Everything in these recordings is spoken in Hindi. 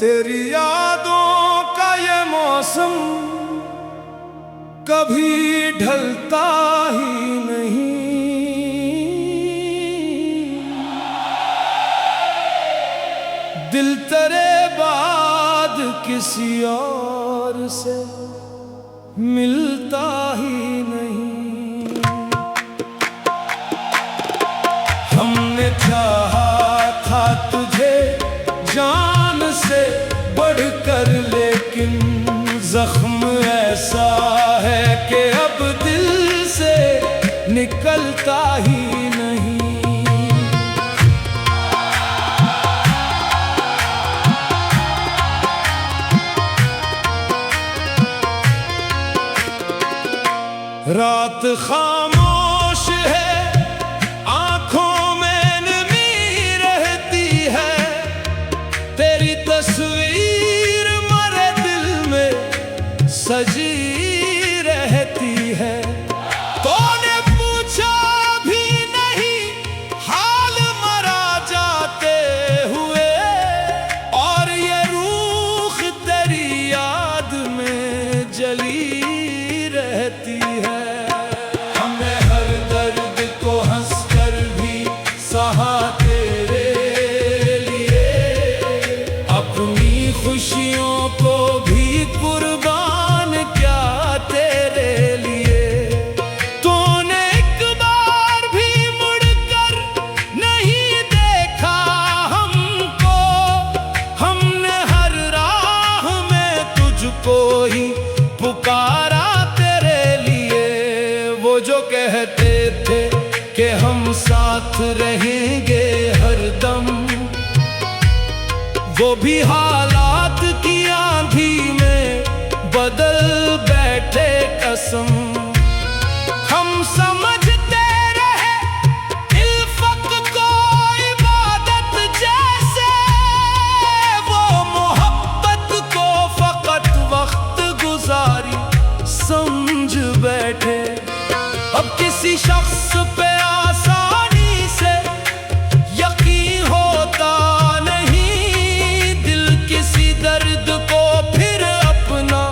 तेरी यादों का ये मौसम कभी ढलता ही नहीं। दिल तेरे बाद किसी और से मिलता ही नहीं। हमने चाहा था तुझे जान से बढ़कर, लेकिन जख्म ऐसा है कि अब दिल से निकलता ही नहीं। रात खामोश है, आंखों में नमी रहती है, तेरी तस्वीर मरे दिल में सजी रहती है। तूने पूछा भी नहीं हाल मरा जाते हुए, और ये रूह तेरी याद में जली रहती है। हमने हर दर्द को हंसकर भी सहा तेरे लिए, अपनी खुशियों को भी कुर्बान किया तेरे लिए। तूने एक बार भी मुड़कर नहीं देखा हमको, हमने हर राह में तुझको ही पुकारा तेरे लिए। वो जो कहते थे कि हम साथ रहेंगे हरदम, वो भी हालात की आंधी में बदल बैठे कसम। हम समझते रहे इल्फत को इबादत जैसे, वो मोहब्बत को फकत वक्त गुजारी समझ बैठे। अब किसी शख्स पे आसानी से यकीन होता नहीं, दिल किसी दर्द को फिर अपना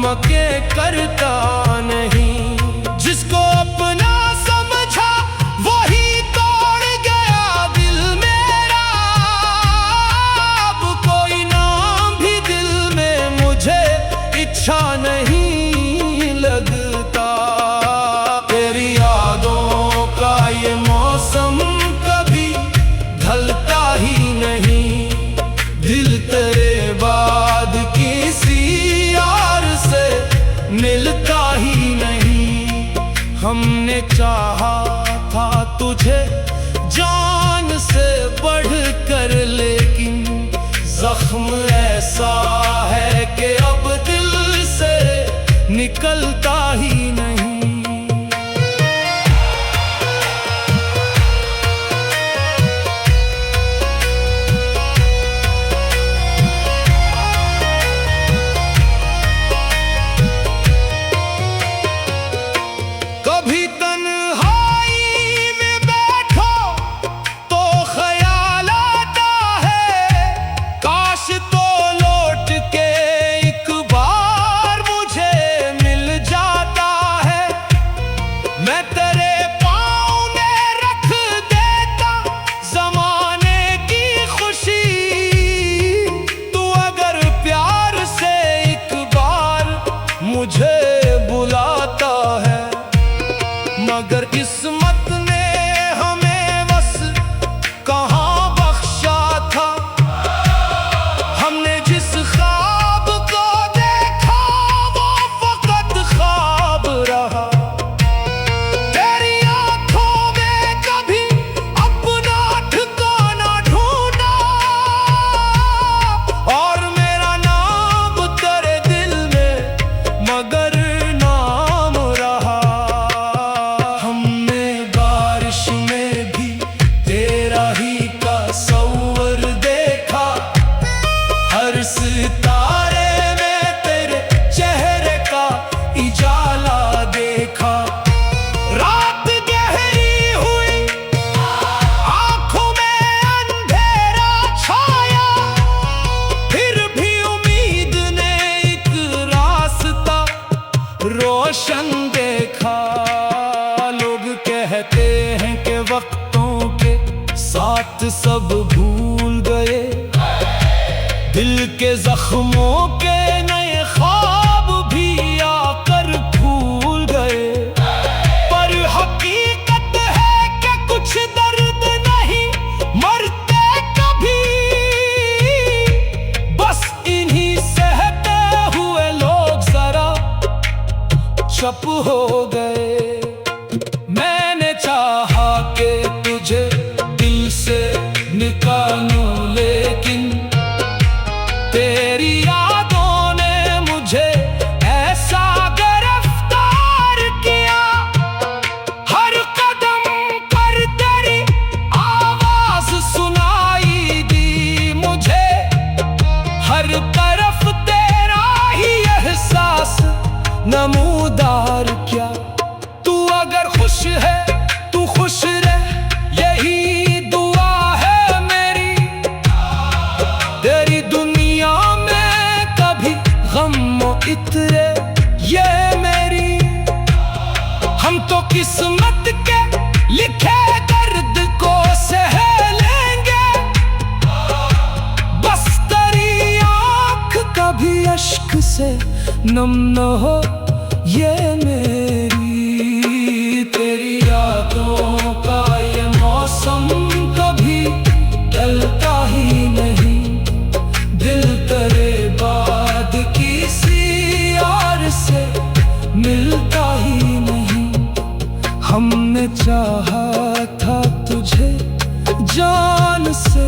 मके करता नहीं। जिसको अपना समझा वही तोड़ गया दिल मेरा, अब कोई नाम भी दिल में मुझे इच्छा नहीं लगता। तेरी यादों का ये मौसम कभी ढलता ही नहीं, दिल तेरे बाद किसी यार से मिलता ही नहीं। हमने चाहा था तुझे जान से बढ़कर, लेकिन जख्म ऐसा है कि अब दिल से निकलता ही नहीं। कभी तन्हाई में बैठो तो ख्याल आता है, काश तो लौट के एक बार मुझे मिल जाता है। मैं तेरे पाँव में रख देता जमाने की खुशी, तू अगर प्यार से एक बार मुझे बुलाता है। मगर किस्मत ने हमें बस कहाँ बख्शा था, हमने जिस ख्वाब को देखा वो फकत ख्वाब रहा। तेरी आंखों में कभी अपना ठिकाना ढूंढा, और मेरा नाम तेरे दिल में मगर नाम रहा। हमने कहते हैं कि वक्तों के साथ सब भूल गए, दिल के जख्मों के नए ख्वाब भी आकर भूल गए। पर हकीकत है कि कुछ दर्द नहीं मरते कभी, बस इन्हीं सहते हुए लोग जरा चुप हो गए। मैंने चाहा कि तुझे दिल से निकालूं, लेकिन तेरी यादों ने मुझे ऐसा गिरफ्तार किया। हर कदम पर तेरी आवाज सुनाई दी मुझे, हर तरफ तेरा ही एहसास नमूदार क्या। तू अगर खुश है तू खुश रह, यही दुआ है मेरी। तेरी दुनिया में कभी गम इतरे ये मेरी। हम तो किस्मत के लिखे दर्द को सह लेंगे, बस तेरी आँख कभी अश्क से नम न हो ये मेरी। तेरी यादों का ये मौसम कभी ढलता ही नहीं, दिल तेरे बाद किसी और से मिलता ही नहीं। हमने चाहा था तुझे जान से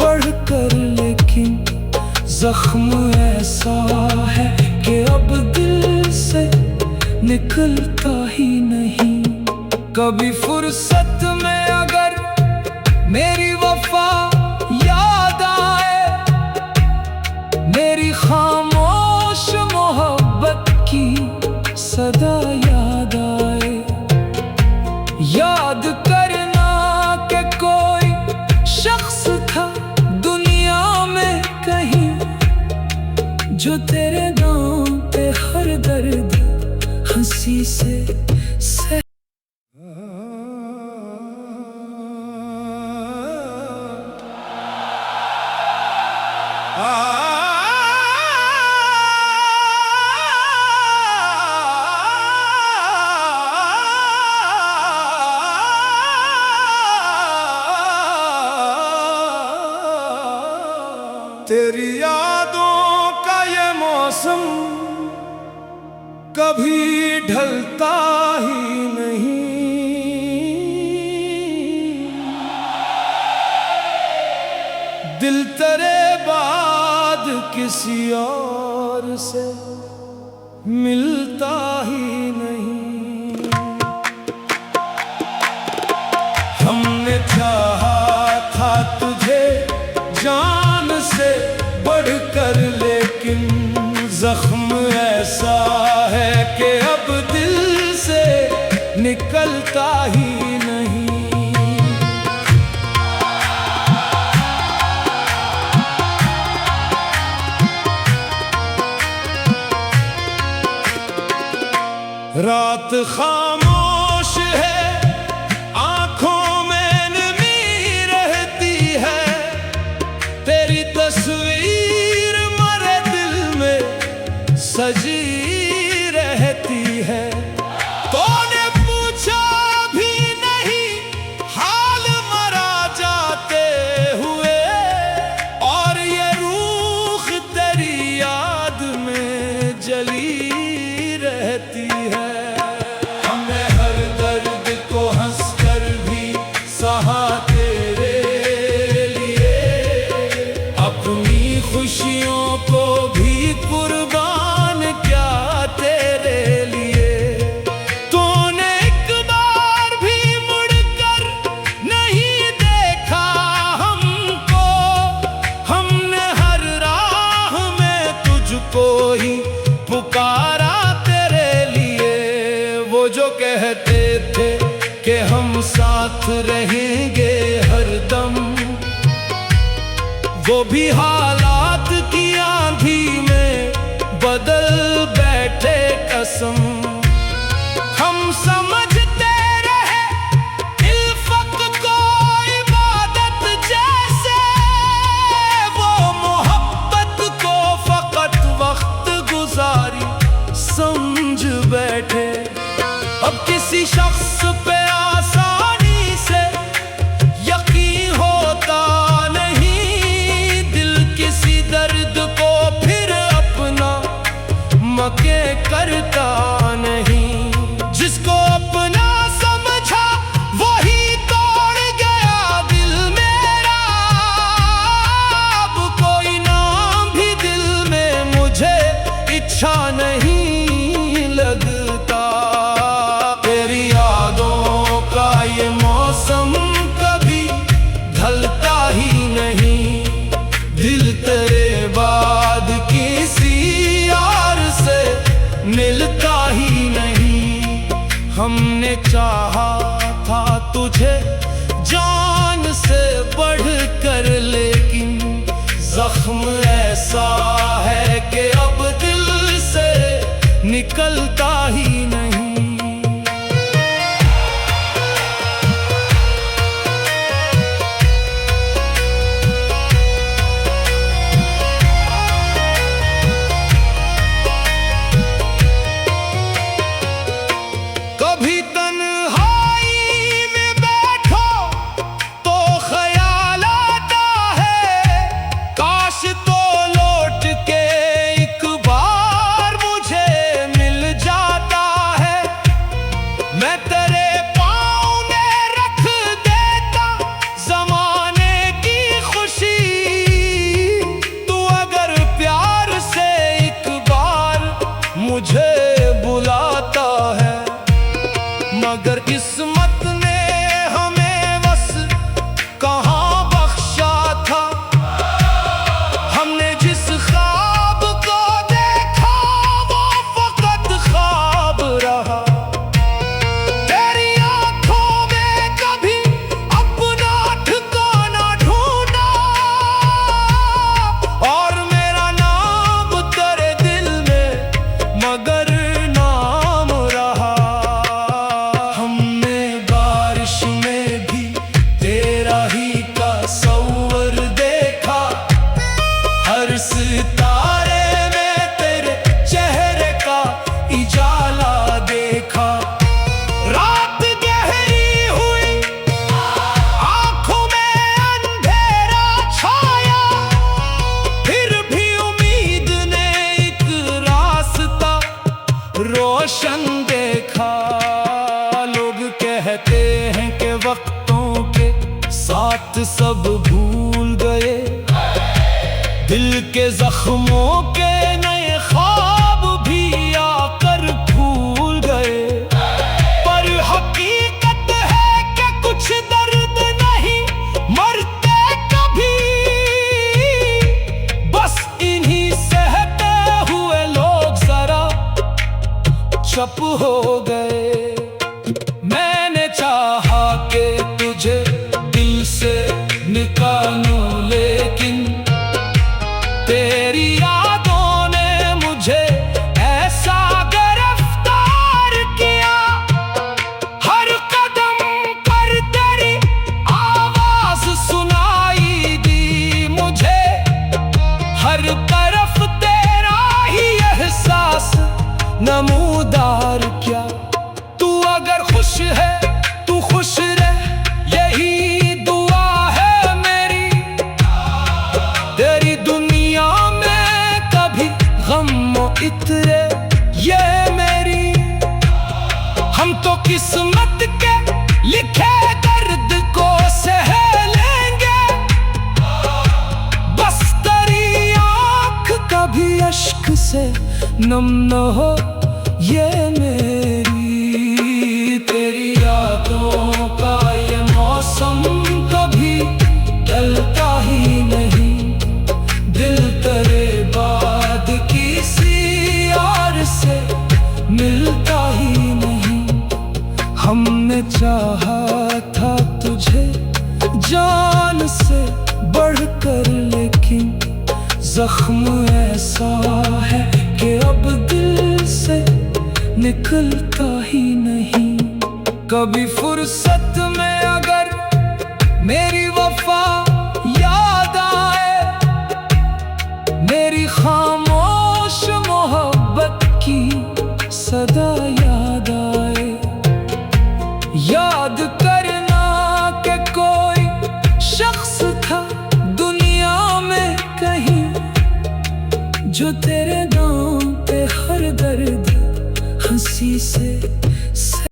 बढ़कर, लेकिन जख्म ऐसा है कि अब दिल से निकलता ही नहीं। कभी फुर्सत में अगर मेरी वफा याद आए, मेरी खामोश मोहब्बत की सदा याद आए, याद करना कि कोई शख्स था दुनिया में कहीं, जो तेरे नाम पे हर दर्द हंसी से तेरी यादों का ये मौसम कभी ढलता ही नहीं, दिल तेरे बाद किसी और से मिलता ही नहीं। हमने चाहा था तुझे जान से बढ़कर, लेकिन जख्म ऐसा है कि अब दिल से निकलता ही नहीं। रात खामोश है, आंखों में नमी रहती है, तेरी तस्वीर मरे दिल में सजी रहती है। तूने पूछा भी नहीं हाल मरा जाते हुए, और ये रूह तेरी याद में जली रहती है। हमने हर दर्द को हंसकर भी सहा तेरे लिए, अपनी खुशियों को भी कुर्बान क्या तेरे लिए। तूने एक बार भी मुड़कर नहीं देखा हमको, हमने हर राह में तुझको ही पुकारा तेरे लिए। वो जो कहते थे कि हम साथ रहेंगे हरदम, वो भी हालात की आंधी में बदल बैठे कसम। हम समझते रहे चाहा था तुझे जान से बढ़ कर, लेकिन जख्म ऐसा है कि अब दिल से निकलता ही नहीं। कभी तन्हाई में बैठो तो ख्याल आता है, काश तो लौट के एक बार मुझे मिल जाता है। मैं तेरे पाँव में रख देता जमाने की खुशी, तू अगर प्यार से एक बार मुझे बुलाता है। मगर किस्मत ने हमें बस कहाँ बख्शा था, हमने जिस ख्वाब को देखा वो फकत ख्वाब रहा। तेरी आंखों में कभी अपना ठिकाना ढूंढा, और मेरा नाम तेरे दिल में मगर नाम रहा। हमने बारिश में भी तेरा ही तस्वर देखा, हर सितारे में तेरे चेहरे का इजाला देखा। रात गहरी हुई, आंखों में अंधेरा छाया, फिर भी उम्मीद ने एक रास्ता रोशन देखा। लोग कहते हैं कि वक्तों के साथ सब भूल गए, दिल के जख्मों के नए ख्वाब भी आकर भूल गए। पर हकीकत है कि कुछ दर्द नहीं मरते कभी, बस इन्हीं सहते हुए लोग जरा चुप हो गए। मैंने चाहा कि तुझे दिल से निकालूं, लेकिन तेरी यादों ने मुझे ऐसा गिरफ्तार किया। हर कदम पर तेरी आवाज सुनाई दी मुझे, हर तरफ तेरा ही एहसास नमूदार क्या। तू अगर खुश है तू खुश रह, यही दुआ है मेरी। तेरी दुनिया में कभी गम इतरे ये मेरी। हम तो किस्मत के लिखे दर्द को सह लेंगे, बस तेरी आँख कभी अश्क से नम न हो ये मेरी। तेरी यादों का ये मौसम कभी टलता ही नहीं, दिल तेरे बाद किसी और से मिलता ही नहीं। हमने चाहा था तुझे जान से बढ़कर, लेकिन जख्म ऐसा है कि अब दिल से निकलता ही नहीं। कभी फुर्सत में अगर मेरी वफा याद आए, मेरी खामोश मोहब्बत की सदा याद आए, याद करना कि कोई शख्स था दुनिया में कहीं जो